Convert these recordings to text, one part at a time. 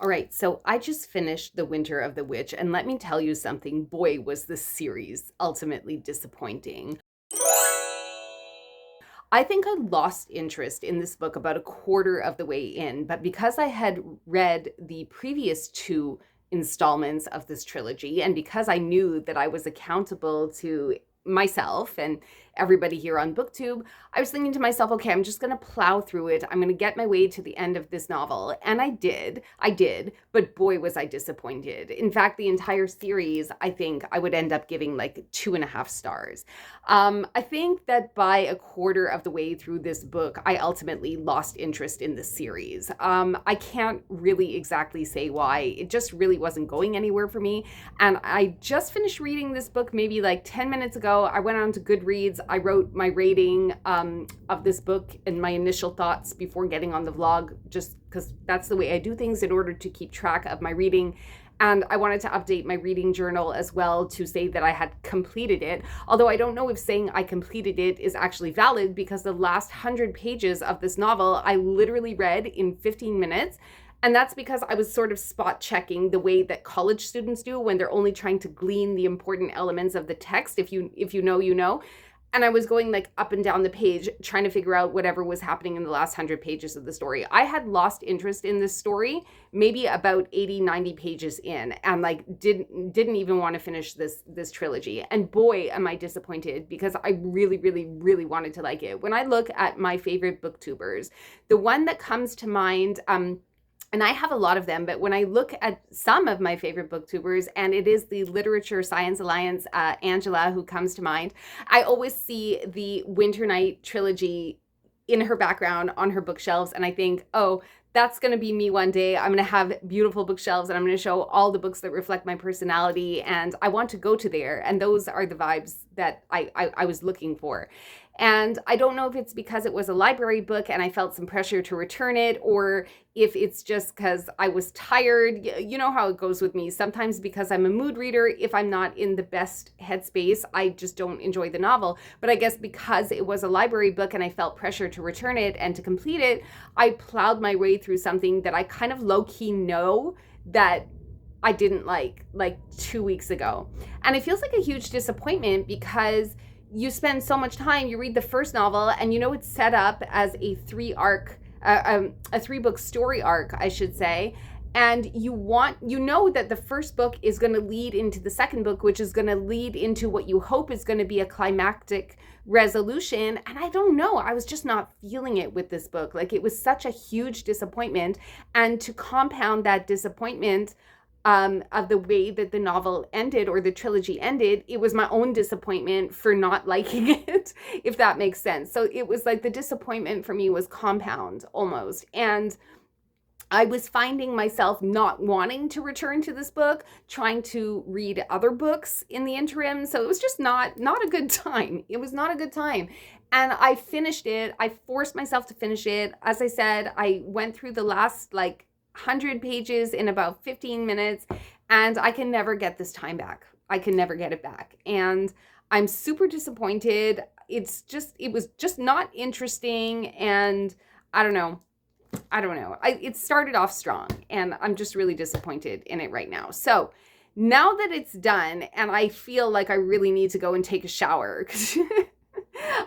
All right, so I just finished The Winter of the Witch, and let me tell you something. Boy, was this series ultimately disappointing. I think I lost interest in this book about a quarter of the way in, but because I had read the previous two installments of this trilogy, and because I knew that I was accountable to myself and everybody here on BookTube, I was thinking to myself, okay, I'm just going to plow through it. I'm going to get my way to the end of this novel. And I did, but boy, was I disappointed. In fact, the entire series, I think I would end up giving like 2.5 stars. I think that by a quarter of the way through this book, I ultimately lost interest in the series. I can't really exactly say why. It just really wasn't going anywhere for me. And I just finished reading this book maybe like 10 minutes ago. I went on to Goodreads. I wrote my rating of this book and my initial thoughts before getting on the vlog, just because that's the way I do things in order to keep track of my reading. And I wanted to update my reading journal as well to say that I had completed it. Although I don't know if saying I completed it is actually valid, because the last 100 pages of this novel I literally read in 15 minutes. And that's because I was sort of spot checking the way that college students do when they're only trying to glean the important elements of the text. If you know, you know. And I was going like up and down the page trying to figure out whatever was happening in the last 100 pages of the story. I had lost interest in this story maybe about 80, 90 pages in, and like didn't even want to finish this trilogy. And boy, am I disappointed, because I really, really, really wanted to like it. When I look at my favorite booktubers, the one that comes to mind, and I have a lot of them, but when I look at some of my favorite booktubers, and it is the Literature Science Alliance, Angela, who comes to mind, I always see the Winter Night trilogy in her background on her bookshelves, and I think, oh, that's going to be me one day. I'm going to have beautiful bookshelves, and I'm going to show all the books that reflect my personality, and I want to go to there. And those are the vibes that I was looking for. And I don't know if it's because it was a library book and I felt some pressure to return it, or if it's just because I was tired. You know how it goes with me. Sometimes because I'm a mood reader, if I'm not in the best headspace, I just don't enjoy the novel. But I guess because it was a library book and I felt pressure to return it and to complete it, I plowed my way through something that I kind of low-key know that I didn't like 2 weeks ago. And it feels like a huge disappointment, because you spend so much time, you read the first novel, and you know it's set up as a three-book story arc, I should say, and you know that the first book is going to lead into the second book, which is going to lead into what you hope is going to be a climactic resolution. And I don't know, I was just not feeling it with this book. Like, it was such a huge disappointment, and to compound that disappointment of the way that the novel ended, or the trilogy ended, it was my own disappointment for not liking it, if that makes sense. So it was like the disappointment for me was compound almost. And I was finding myself not wanting to return to this book, trying to read other books in the interim. So it was just not a good time. It was not a good time. And I finished it. I forced myself to finish it. As I said, I went through the last 100 pages in about 15 minutes, and I can never get this time back. I can never get it back. And I'm super disappointed. It was just not interesting, and I don't know. It started off strong, and I'm just really disappointed in it right now. So now that it's done, and I feel like I really need to go and take a shower,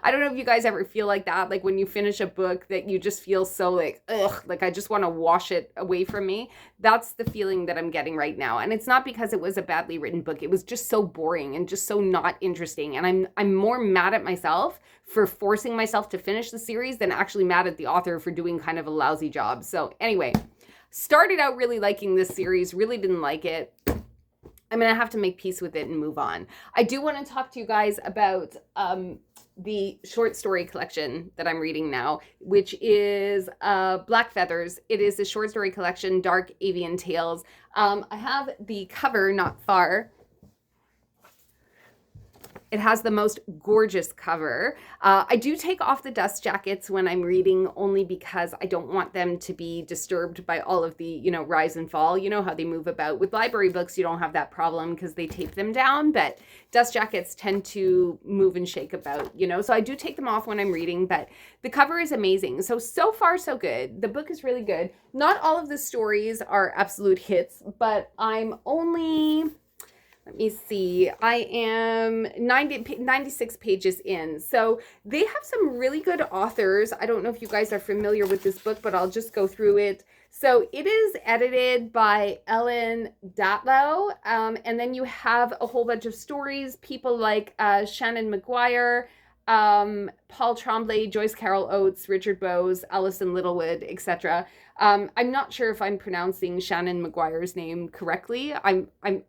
I don't know if you guys ever feel like that, like when you finish a book that you just feel so ugh, I just want to wash it away from me. That's the feeling that I'm getting right now. And it's not because it was a badly written book. It was just so boring and just so not interesting. And I'm more mad at myself for forcing myself to finish the series than actually mad at the author for doing kind of a lousy job. So anyway, started out really liking this series, really didn't like it. I'm going to have to make peace with it and move on. I do want to talk to you guys about the short story collection that I'm reading now, which is Black Feathers. It is a short story collection, Dark Avian Tales. I have the cover not far. It has the most gorgeous cover. I do take off the dust jackets when I'm reading, only because I don't want them to be disturbed by all of the, rise and fall. You know how they move about. With library books, you don't have that problem because they tape them down, but dust jackets tend to move and shake about, so I do take them off when I'm reading, but the cover is amazing. So far, so good. The book is really good. Not all of the stories are absolute hits, but I'm only... Let me see. I am 96 pages in. So they have some really good authors. I don't know if you guys are familiar with this book, but I'll just go through it. So it is edited by Ellen Datlow. And then you have a whole bunch of stories. People like Shannon McGuire, Paul Tremblay, Joyce Carol Oates, Richard Bowes, Alison Littlewood, etc. I'm not sure if I'm pronouncing Shannon McGuire's name correctly.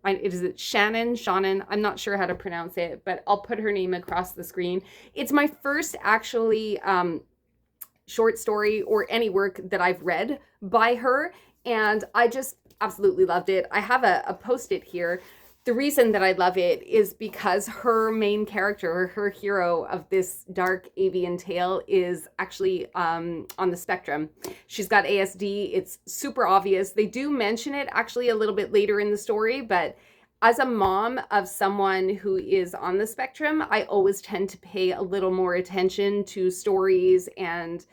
Is it Shannon? I'm not sure how to pronounce it, but I'll put her name across the screen. It's my first actually short story or any work that I've read by her, and I just absolutely loved it. I have a post-it here. The reason that I love it is because her main character, her hero of this dark avian tale, is actually on the spectrum. She's got ASD. It's super obvious. They do mention it actually a little bit later in the story, but as a mom of someone who is on the spectrum, I always tend to pay a little more attention to stories and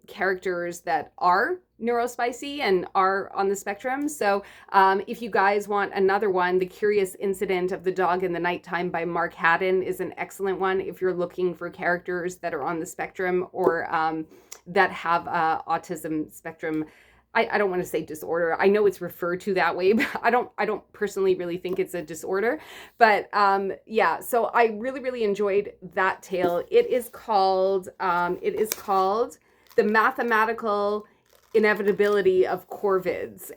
characters that are neurospicy and are on the spectrum. So if you guys want another one, The Curious Incident of the Dog in the Nighttime by Mark Haddon is an excellent one if you're looking for characters that are on the spectrum or that have autism spectrum. I don't want to say disorder. I know it's referred to that way, but I don't personally really think it's a disorder. But yeah, so I really, really enjoyed that tale. It is called The Mathematical Inevitability of Corvids,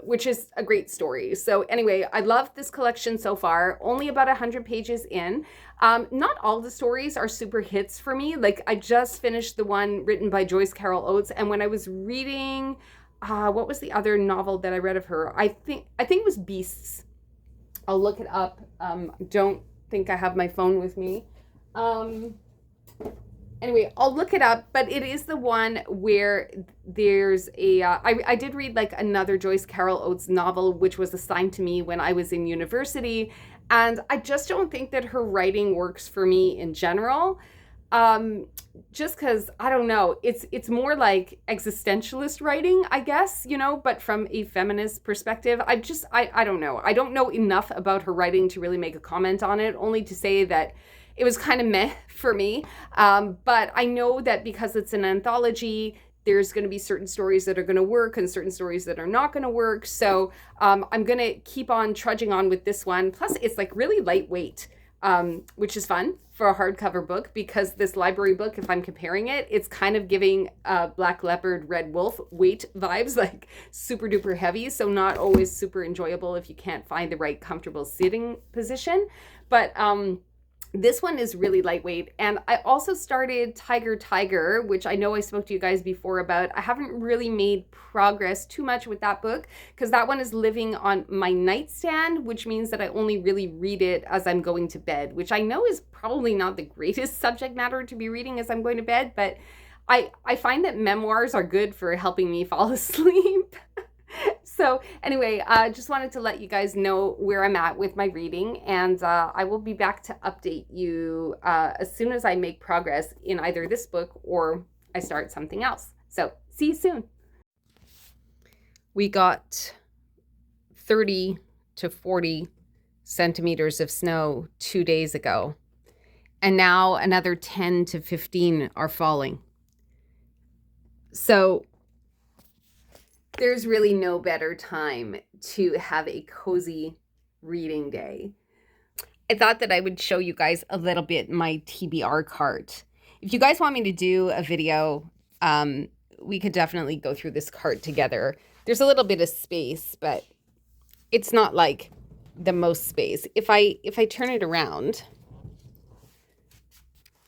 which is a great story. So anyway, I love this collection so far. Only about 100 pages in. Not all the stories are super hits for me. Like, I just finished the one written by Joyce Carol Oates, and when I was reading, what was the other novel that I read of her? I think it was Beasts. I'll look it up. Don't think I have my phone with me. Anyway, I'll look it up, but it is the one where there's a, I did read like another Joyce Carol Oates novel, which was assigned to me when I was in university. And I just don't think that her writing works for me in general. Just because, I don't know, it's more like existentialist writing, I guess, but from a feminist perspective. I don't know. I don't know enough about her writing to really make a comment on it, only to say that it was kind of meh for me. But I know that because it's an anthology, there's going to be certain stories that are going to work and certain stories that are not going to work. So I'm going to keep on trudging on with this one. Plus, it's like really lightweight, which is fun for a hardcover book, because this library book, if I'm comparing it, it's kind of giving Black Leopard, Red Wolf weight vibes, like super duper heavy. So not always super enjoyable if you can't find the right comfortable sitting position. But this one is really lightweight. And I also started Tiger, which I know I spoke to you guys before about. I haven't really made progress too much with that book because that one is living on my nightstand, which means that I only really read it as I'm going to bed, which I know is probably not the greatest subject matter to be reading as I'm going to bed, but I find that memoirs are good for helping me fall asleep. So anyway, I just wanted to let you guys know where I'm at with my reading, and I will be back to update you as soon as I make progress in either this book or I start something else. So see you soon. We got 30 to 40 centimeters of snow 2 days ago, and now another 10 to 15 are falling. So there's really no better time to have a cozy reading day. I thought that I would show you guys a little bit my TBR cart. If you guys want me to do a video, we could definitely go through this cart together. There's a little bit of space, but it's not like the most space. If I turn it around,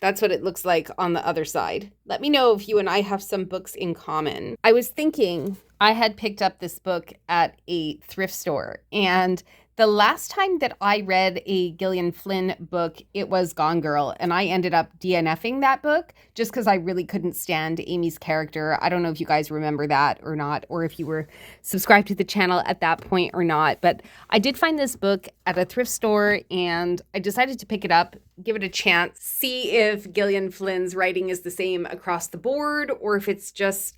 that's what it looks like on the other side. Let me know if you and I have some books in common. I was thinking I had picked up this book at a thrift store, and The last time that I read a Gillian Flynn book, it was Gone Girl, and I ended up DNFing that book just because I really couldn't stand Amy's character. I don't know if you guys remember that or not, or if you were subscribed to the channel at that point or not, but I did find this book at a thrift store, and I decided to pick it up, give it a chance, see if Gillian Flynn's writing is the same across the board, or if it's just,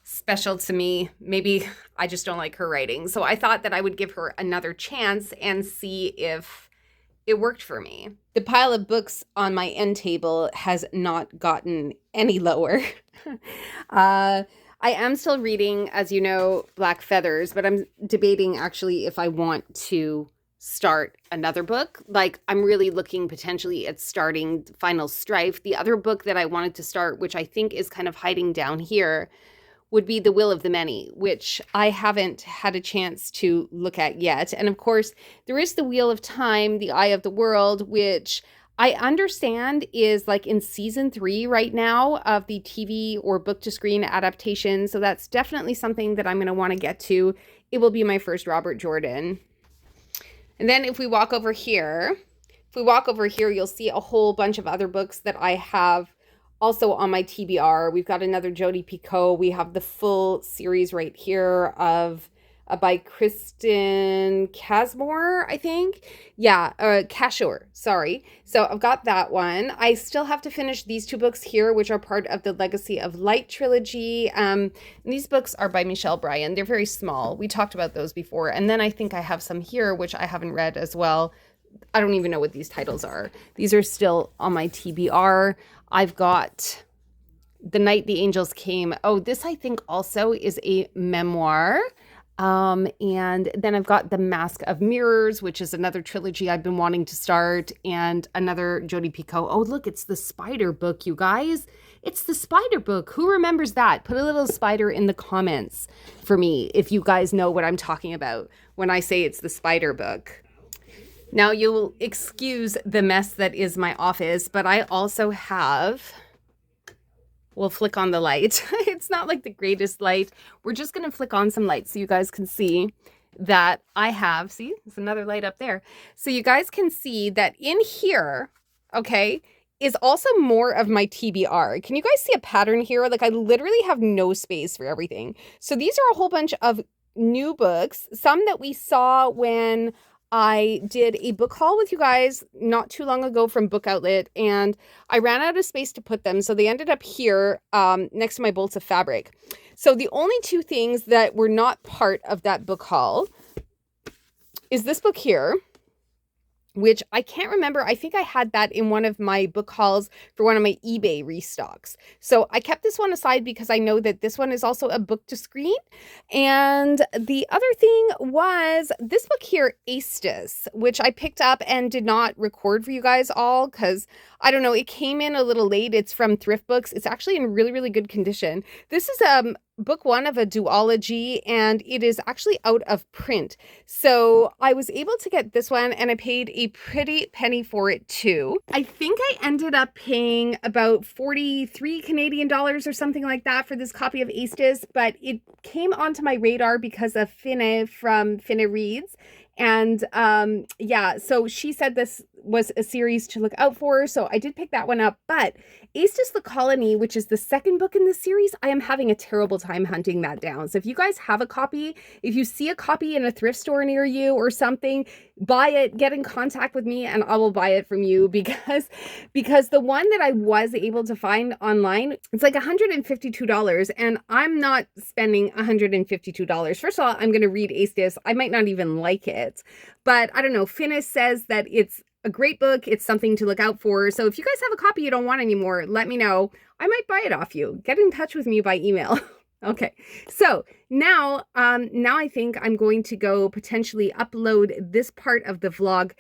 special to me. Maybe I just don't like her writing. So I thought that I would give her another chance and see if it worked for me. The pile of books on my end table has not gotten any lower. I am still reading, as you know, Black Feathers, but I'm debating actually if I want to start another book. Like, I'm really looking potentially at starting Final Strife. The other book that I wanted to start, which I think is kind of hiding down here, would be The Will of the Many, which I haven't had a chance to look at yet. And of course, there is The Wheel of Time, The Eye of the World, which I understand is like in season 3 right now of the TV or book to screen adaptation. So that's definitely something that I'm going to want to get to. It will be my first Robert Jordan. And then if we walk over here, you'll see a whole bunch of other books that I have also on my TBR. We've got another Jodi Picoult. We have the full series right here of by Kristen Cashmore, I think. Yeah, Cashore, sorry. So I've got that one. I still have to finish these 2 books here, which are part of the Legacy of Light trilogy. And these books are by Michelle Bryan. They're very small. We talked about those before. And then I think I have some here, which I haven't read as well. I don't even know what these titles are. These are still on my TBR. I've got The Night the Angels Came. Oh, this I think also is a memoir. And then I've got The Mask of Mirrors, which is another trilogy I've been wanting to start, and another Jodi Picoult. Oh, look, it's the spider book, you guys. It's the spider book. Who remembers that? Put a little spider in the comments for me if you guys know what I'm talking about when I say it's the spider book. Now, you'll excuse the mess that is my office, but I also have, we'll flick on the light. It's not like the greatest light. We're just going to flick on some light so you guys can see that I have, see, there's another light up there. So you guys can see that in here, okay, is also more of my TBR. Can you guys see a pattern here? Like, I literally have no space for everything. So these are a whole bunch of new books, some that we saw when I did a book haul with you guys not too long ago from Book Outlet, and I ran out of space to put them. So they ended up here next to my bolts of fabric. So the only 2 things that were not part of that book haul is this book here, which I can't remember. I think I had that in one of my book hauls for one of my eBay restocks. So I kept this one aside because I know that this one is also a book to screen. And the other thing was this book here, Aestus, which I picked up and did not record for you guys all because, I don't know, it came in a little late. It's from Thrift Books. It's actually in really, really good condition. This is book 1 of a duology, and it is actually out of print. So I was able to get this one, and I paid a pretty penny for it too. I think I ended up paying about 43 Canadian dollars or something like that for this copy of Aestus, but it came onto my radar because of Finna from Finna Reads. And yeah, so she said this was a series to look out for, so I did pick that one up. But Aestus the Colony, which is the second book in this series, I am having a terrible time hunting that down. So if you guys have a copy, if you see a copy in a thrift store near you or something, buy it, get in contact with me, and I will buy it from you, because the one that I was able to find online, it's like $152, and I'm not spending $152. First of all, I'm going to read Aestus. I might not even like it, but I don't know. Finnis says that it's a great book. It's something to look out for. So if you guys have a copy you don't want anymore, let me know. I might buy it off you. Get in touch with me by email. Okay, so now I think I'm going to go potentially upload this part of the vlog,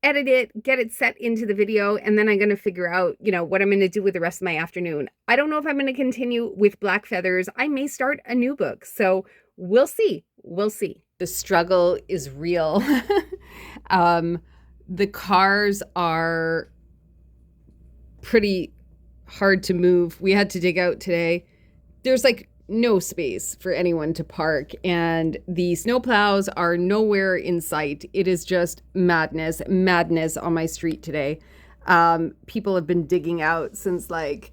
edit it, get it set into the video, and then I'm going to figure out, what I'm going to do with the rest of my afternoon. I don't know if I'm going to continue with Black Feathers. I may start a new book, so we'll see. We'll see. The struggle is real. The cars are pretty hard to move. We had to dig out today. There's like no space for anyone to park, and the snowplows are nowhere in sight. It is just madness on my street today. People have been digging out since like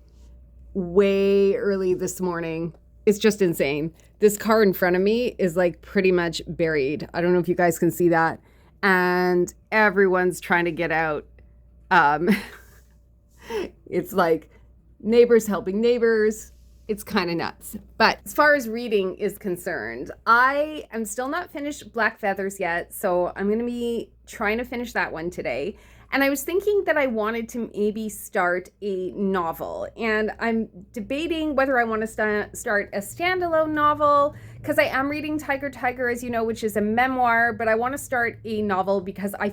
way early this morning. It's just insane. This car in front of me is like pretty much buried. I don't know if you guys can see that. And everyone's trying to get out. Um, it's like neighbors helping neighbors. It's kind of nuts. But as far as reading is concerned, I am still not finished Black Feathers yet. So I'm going to be trying to finish that one today. And I was thinking that I wanted to maybe start a novel. And I'm debating whether I want to start a standalone novel, because I am reading Tiger, Tiger, as you know, which is a memoir. But I want to start a novel because I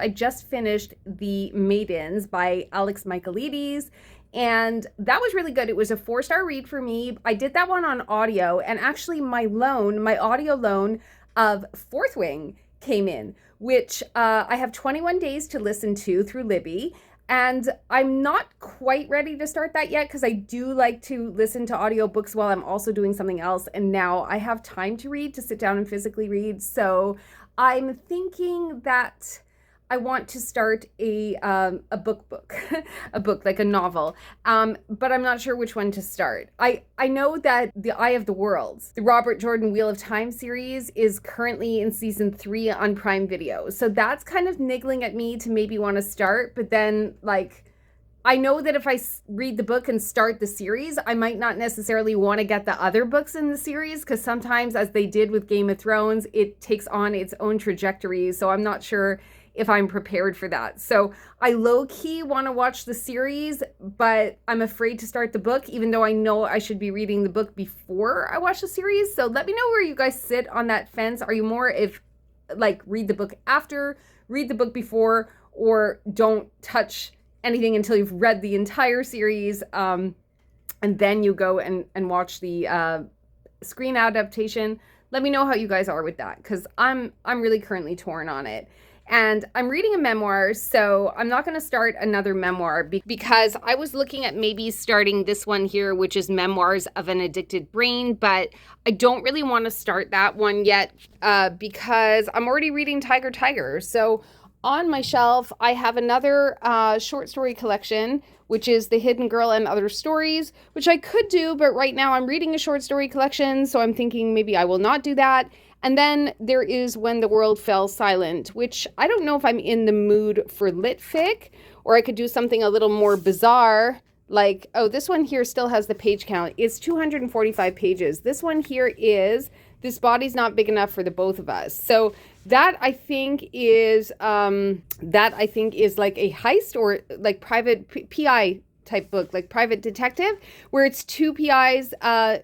just finished The Maidens by Alex Michaelides. And that was really good. It was a 4-star read for me. I did that one on audio. And actually my audio loan of Fourth Wing came in, which I have 21 days to listen to through Libby. And I'm not quite ready to start that yet because I do like to listen to audiobooks while I'm also doing something else. And now I have time to read, to sit down and physically read. So I'm thinking that I want to start a book, a book like a novel, but I'm not sure which one to start. I know that The Eye of the Worlds, the Robert Jordan Wheel of Time series, is currently in season 3 on Prime Video. So that's kind of niggling at me to maybe want to start, but then like, I know that if I read the book and start the series, I might not necessarily want to get the other books in the series, because sometimes, as they did with Game of Thrones, it takes on its own trajectory. So I'm not sure if I'm prepared for that. So I low-key want to watch the series, but I'm afraid to start the book, even though I know I should be reading the book before I watch the series. So let me know where you guys sit on that fence. Are you more if like read the book after, read the book before, or don't touch anything until you've read the entire series, and then you go and watch the screen adaptation? Let me know how you guys are with that, because I'm really currently torn on it. And I'm reading a memoir, so I'm not going to start another memoir because I was looking at maybe starting this one here, which is Memoirs of an Addicted Brain, but I don't really want to start that one yet because I'm already reading Tiger, Tiger. So on my shelf, I have another short story collection, which is The Hidden Girl and Other Stories, which I could do, but right now I'm reading a short story collection, so I'm thinking maybe I will not do that. And then there is When the World Fell Silent, which I don't know if I'm in the mood for lit fic, or I could do something a little more bizarre, like, oh, this one here still has the page count. It's 245 pages. This one here is This Body's Not Big Enough for the Both of Us. So that I think is like a heist or like private PI type book, like private detective, where it's 2 PIs.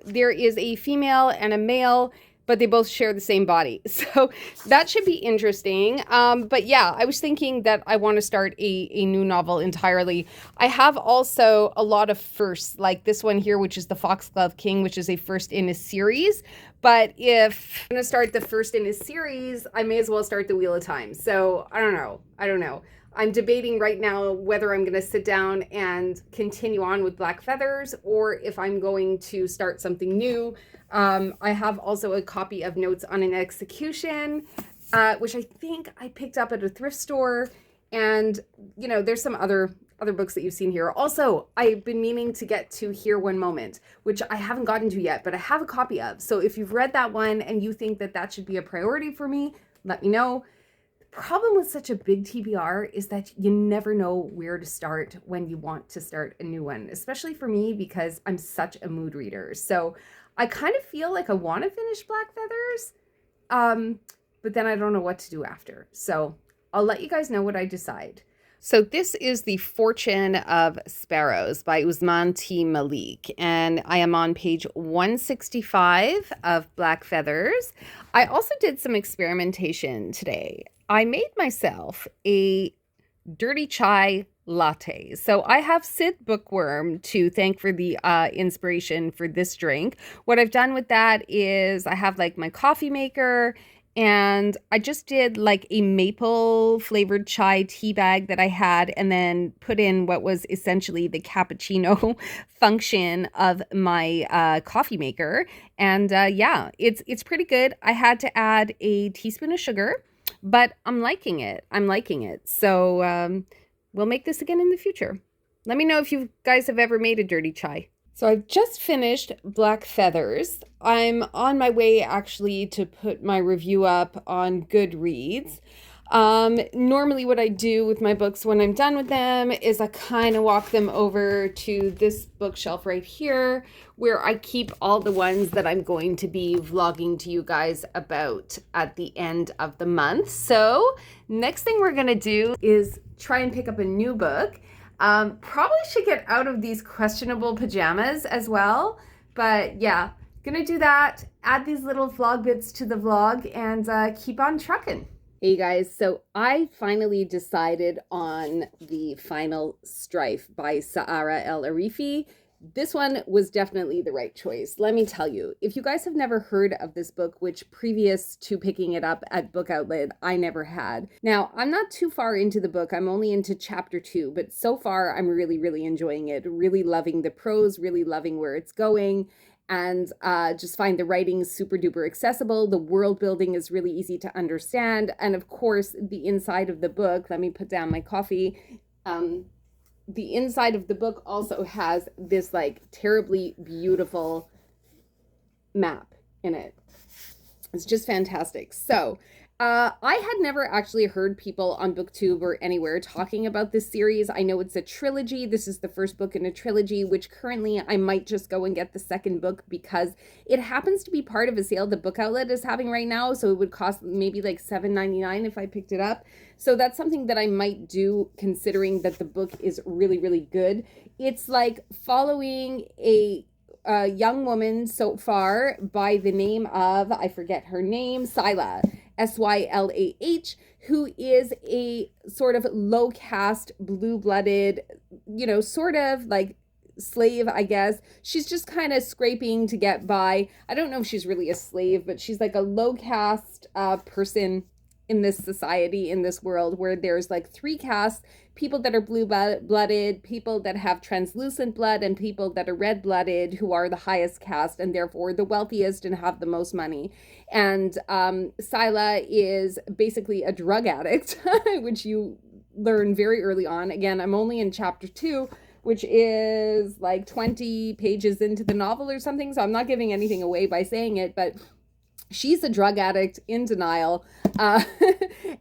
There is a female and a male, but they both share the same body. So that should be interesting. But yeah, I was thinking that I want to start a new novel entirely. I have also a lot of firsts, like this one here, which is The Foxglove King, which is a first in a series. But if I'm going to start the first in a series, I may as well start The Wheel of Time. So I don't know. I'm debating right now whether I'm going to sit down and continue on with Black Feathers, or if I'm going to start something new. I have also a copy of Notes on an Execution, which I think I picked up at a thrift store. And, you know, there's some other books that you've seen here. Also, I've been meaning to get to Here One Moment, which I haven't gotten to yet, but I have a copy of. So if you've read that one and you think that that should be a priority for me, let me know. Problem with such a big TBR is that you never know where to start when you want to start a new one, especially for me because I'm such a mood reader. So I kind of feel like I want to finish Black Feathers, but then I don't know what to do after. So I'll let you guys know what I decide. So this is The Fortune of Sparrows by Usman T. Malik, and I am on page 165 of Black Feathers. I also did some experimentation today. I made myself a dirty chai latte. So I have Sid Bookworm to thank for the inspiration for this drink. What I've done with that is I have like my coffee maker and I just did like a maple flavored chai tea bag that I had, and then put in what was essentially the cappuccino function of my coffee maker. And yeah, it's pretty good. I had to add a teaspoon of sugar, but I'm liking it. I'm liking it. So we'll make this again in the future. Let me know if you guys have ever made a dirty chai. So I've just finished Black Feathers. I'm on my way actually to put my review up on Goodreads. Normally what I do with my books when I'm done with them is I kind of walk them over to this bookshelf right here, where I keep all the ones that I'm going to be vlogging to you guys about at the end of the month. So next thing we're going to do is try and pick up a new book. Probably should get out of these questionable pajamas as well. But yeah, gonna do that, add these little vlog bits to the vlog, and keep on trucking. Hey guys, so I finally decided on the final Strife by Sahara El Arifi. This one was definitely the right choice. Let me tell you, if you guys have never heard of this book, which previous to picking it up at Book Outlet, I never had. Now, I'm not too far into the book. I'm only into chapter 2, but so far I'm really, really enjoying it. Really loving the prose, really loving where it's going, and just find the writing super duper accessible. The world building is really easy to understand. And of course, the inside of the book, let me put down my coffee. The inside of the book also has this like terribly beautiful map in it. It's just fantastic. So I had never actually heard people on BookTube or anywhere talking about this series. I know it's a trilogy. This is the first book in a trilogy, which currently I might just go and get the second book because it happens to be part of a sale the Book Outlet is having right now. So it would cost maybe like $7.99 if I picked it up. So that's something that I might do, considering that the book is really, really good. It's like following a young woman so far by the name of, I forget her name, Sylah, Sylah, who is a sort of low caste, blue blooded, sort of like slave, I guess. She's just kind of scraping to get by. I don't know if she's really a slave, but she's like a low caste person in this society, in this world, where there's like 3 castes: people that are blue-blooded, people that have translucent blood, and people that are red-blooded, who are the highest caste and therefore the wealthiest and have the most money. And Sylah is basically a drug addict, which you learn very early on. Again, I'm only in chapter 2, which is like 20 pages into the novel or something, so I'm not giving anything away by saying it, but she's a drug addict in denial,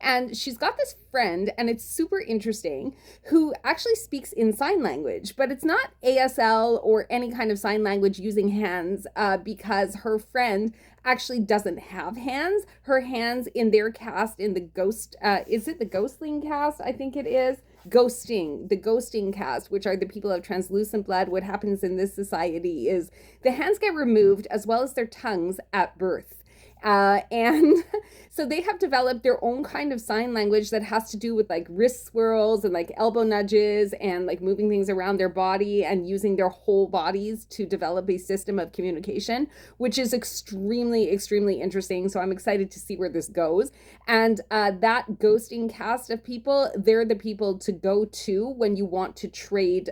and she's got this friend, and it's super interesting, who actually speaks in sign language, but it's not ASL or any kind of sign language using hands, because her friend actually doesn't have hands. Her hands in their cast, in the ghost, is it the ghostling cast? I think it is. The ghosting cast, which are the people of translucent blood. What happens in this society is the hands get removed as well as their tongues at birth. And so they have developed their own kind of sign language that has to do with like wrist swirls and like elbow nudges and like moving things around their body and using their whole bodies to develop a system of communication, which is extremely, extremely interesting. So I'm excited to see where this goes. And that ghosting cast of people, they're the people to go to when you want to trade,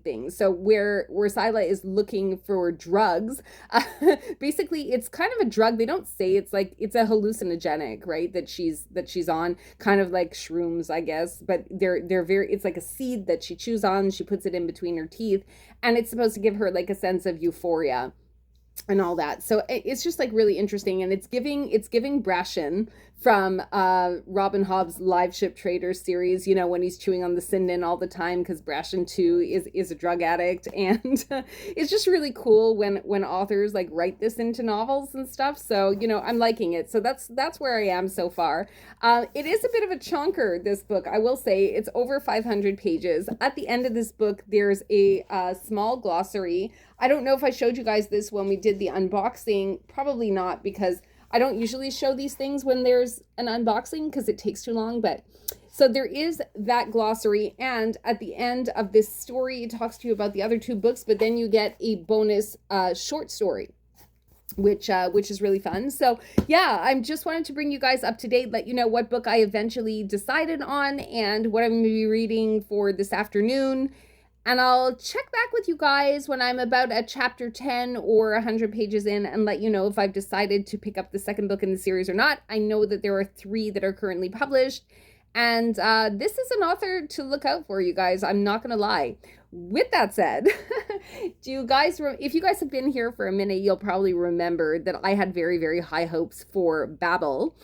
things. So where Sylah is looking for drugs, basically it's kind of a drug. They don't say it's like, it's a hallucinogenic, right? That she's on, kind of like shrooms, I guess, but they're very, it's like a seed that she chews on, she puts it in between her teeth, and it's supposed to give her like a sense of euphoria and all that. So it's just like really interesting, and it's giving Brashen from Robin Hobb's Live Ship Traders series, when he's chewing on the Sinden all the time, because Brashen too is a drug addict. And it's just really cool when authors like write this into novels and stuff. So I'm liking it. So that's where I am so far. It is a bit of a chunker, this book, I will say. It's over 500 pages. At the end of this book, there's a small glossary. I don't know if I showed you guys this when we did the unboxing. Probably not, because I don't usually show these things when there's an unboxing because it takes too long. But so there is that glossary, and at the end of this story, it talks to you about the other 2 books, but then you get a bonus short story. which is really fun. So yeah, I'm just wanted to bring you guys up to date, let you know what book I eventually decided on and what I'm going to be reading for this afternoon. And I'll check back with you guys when I'm about at chapter 10 or 100 pages in and let you know if I've decided to pick up the second book in the series or not. I know that there are 3 that are currently published. And this is an author to look out for, you guys. I'm not going to lie. With that said, if you guys have been here for a minute, you'll probably remember that I had very, very high hopes for Babel,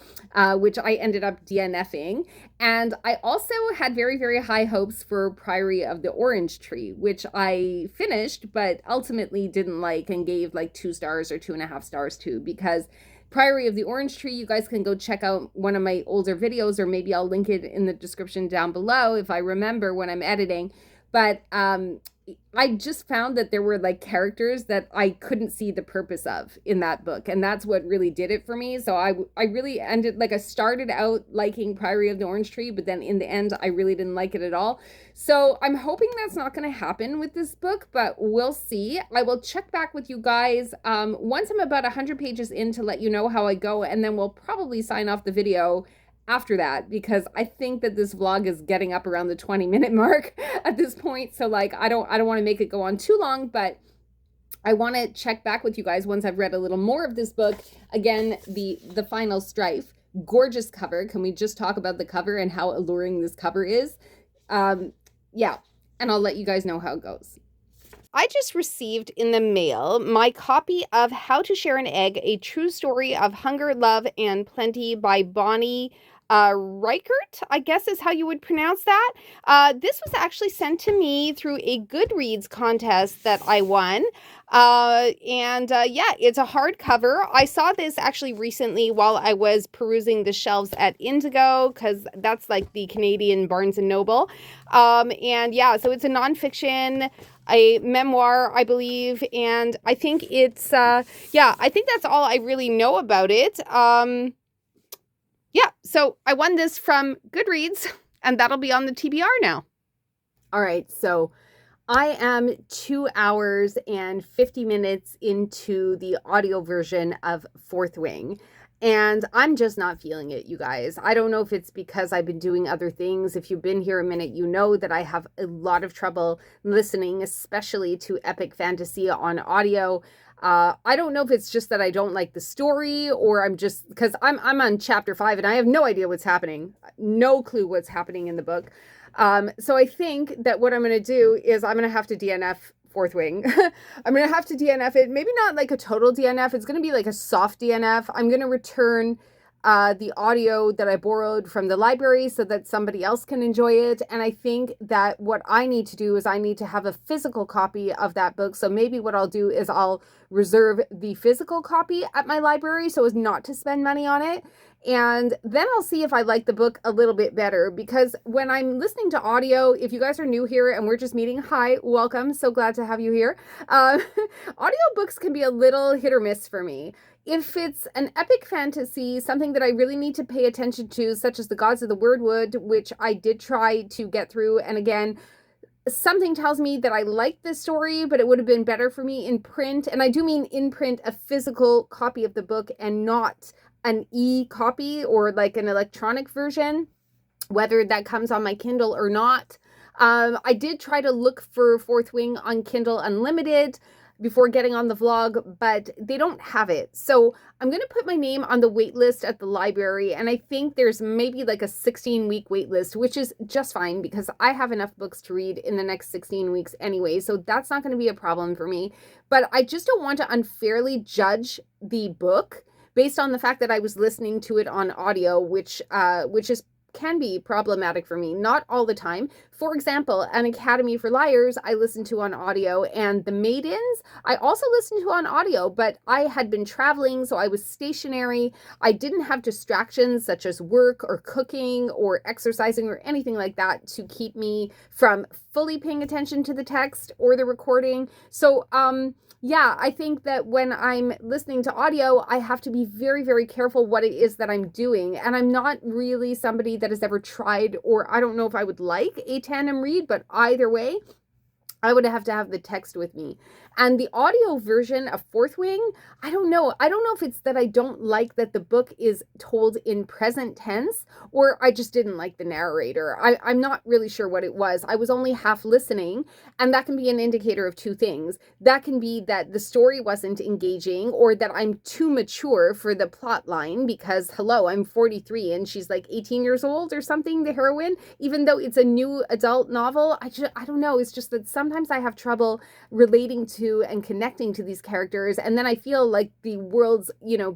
which I ended up DNFing. And I also had very, very high hopes for Priory of the Orange Tree, which I finished, but ultimately didn't like and gave like 2 stars or 2.5 stars to, because Priory of the Orange Tree, you guys can go check out one of my older videos, or maybe I'll link it in the description down below if I remember when I'm editing. But I just found that there were like characters that I couldn't see the purpose of in that book. And that's what really did it for me. So I really ended, like I started out liking Priory of the Orange Tree, but then in the end, I really didn't like it at all. So I'm hoping that's not going to happen with this book, but we'll see. I will check back with you guys once I'm about 100 pages in to let you know how I go. And then we'll probably sign off the video after that, because I think that this vlog is getting up around the 20-minute mark at this point. So like, I don't want to make it go on too long, but I want to check back with you guys once I've read a little more of this book. Again, the Final Strife, gorgeous cover. Can we just talk about the cover and how alluring this cover is? Yeah, and I'll let you guys know how it goes. I just received in the mail my copy of How to Share an Egg, A True Story of Hunger, Love, and Plenty by Bonnie Reichert, I guess is how you would pronounce that. This was actually sent to me through a Goodreads contest that I won. Yeah, it's a hardcover. I saw this actually recently while I was perusing the shelves at Indigo, because that's like the Canadian Barnes & Noble. And yeah, so it's a nonfiction, a memoir, I believe, and I think it's, yeah, I think that's all I really know about it. Yeah, so I won this from Goodreads, and that'll be on the TBR now. All right, so I am 2 hours and 50 minutes into the audio version of Fourth Wing, and I'm just not feeling it, you guys. I don't know if it's because I've been doing other things. If you've been here a minute, you know that I have a lot of trouble listening, especially to epic fantasy on audio. I don't know if it's just that I don't like the story, or I'm just, because I'm on chapter 5 and I have no idea what's happening. No clue what's happening in the book. So I think that what I'm going to do is I'm going to have to DNF Fourth Wing. I'm going to have to DNF it. Maybe not like a total DNF. It's going to be like a soft DNF. I'm going to return the audio that I borrowed from the library so that somebody else can enjoy it. And I think that what I need to do is I need to have a physical copy of that book. So maybe what I'll do is I'll reserve the physical copy at my library so as not to spend money on it. And then I'll see if I like the book a little bit better, because when I'm listening to audio, if you guys are new here and we're just meeting, hi, welcome. So glad to have you here. Audiobooks can be a little hit or miss for me. If it's an epic fantasy, something that I really need to pay attention to, such as The Gods of the Wyrdwood, which I did try to get through. And again, something tells me that I like this story, but it would have been better for me in print. And I do mean in print, a physical copy of the book and not an e-copy or like an electronic version, whether that comes on my Kindle or not. I did try to look for Fourth Wing on Kindle Unlimited before getting on the vlog, but they don't have it. So I'm going to put my name on the wait list at the library, and I think there's maybe like a 16-week wait list, which is just fine because I have enough books to read in the next 16 weeks anyway, so that's not going to be a problem for me. But I just don't want to unfairly judge the book based on the fact that I was listening to it on audio, which can be problematic for me. Not all the time. For example, An Academy for Liars, I listened to on audio, and The Maidens, I also listened to on audio, but I had been traveling, so I was stationary. I didn't have distractions such as work or cooking or exercising or anything like that to keep me from fully paying attention to the text or the recording. So, yeah, I think that when I'm listening to audio, I have to be very, very careful what it is that I'm doing. And I'm not really somebody that has ever tried, or I don't know if I would like a tandem read, but either way, I would have to have the text with me. And the audio version of Fourth Wing, I don't know. I don't know if it's that I don't like that the book is told in present tense, or I just didn't like the narrator. I'm not really sure what it was. I was only half listening, and that can be an indicator of two things. That can be that the story wasn't engaging, or that I'm too mature for the plot line because, hello, I'm 43 and she's like 18 years old or something, the heroine, even though it's a new adult novel. I don't know. It's just that sometimes I have trouble relating to and connecting to these characters. And then I feel like the world's,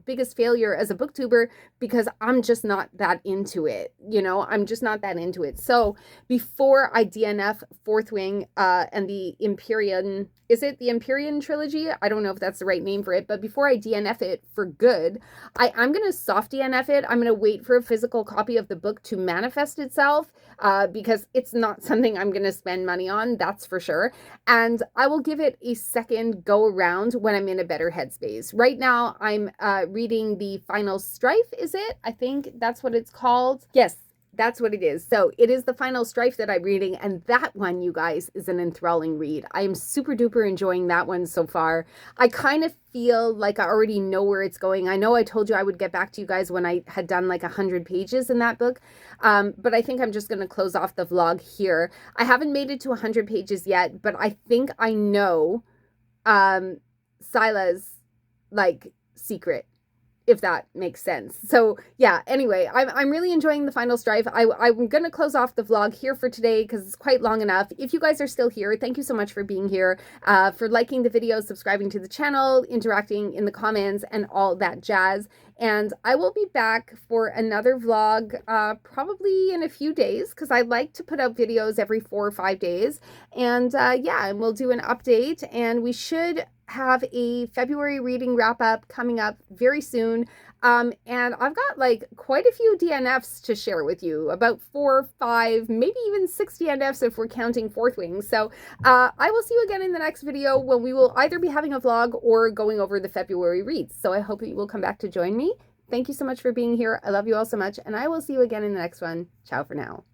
biggest failure as a booktuber because I'm just not that into it. I'm just not that into it. So before I DNF Fourth Wing and the Empyrean, is it the Empyrean trilogy? I don't know if that's the right name for it, but before I DNF it for good, I'm going to soft DNF it. I'm going to wait for a physical copy of the book to manifest itself because it's not something I'm going to spend money on, that's for sure. And I will give it a second go around when I'm in a better headspace. Right now, I'm reading The Final Strife, is it? I think that's what it's called. Yes, that's what it is. So it is The Final Strife that I'm reading, and that one, you guys, is an enthralling read. I am super duper enjoying that one so far. I kind of feel like I already know where it's going. I know I told you I would get back to you guys when I had done like 100 pages in that book, but I think I'm just going to close off the vlog here. I haven't made it to 100 pages yet, but I think I know Sila's like secret, if that makes sense. So yeah, anyway, I'm really enjoying The Final Strife. I'm going to close off the vlog here for today because it's quite long enough. If you guys are still here, thank you so much for being here, for liking the video, subscribing to the channel, interacting in the comments, and all that jazz. And I will be back for another vlog probably in a few days because I like to put out videos every 4 or 5 days. And yeah, and we'll do an update, and we should have a February reading wrap up coming up very soon. And I've got like quite a few DNFs to share with you, about 4, 5, maybe even 6 DNFs if we're counting Fourth Wing. So I will see you again in the next video when we will either be having a vlog or going over the February reads. So I hope that you will come back to join me. Thank you so much for being here. I love you all so much, and I will see you again in the next one. Ciao for now.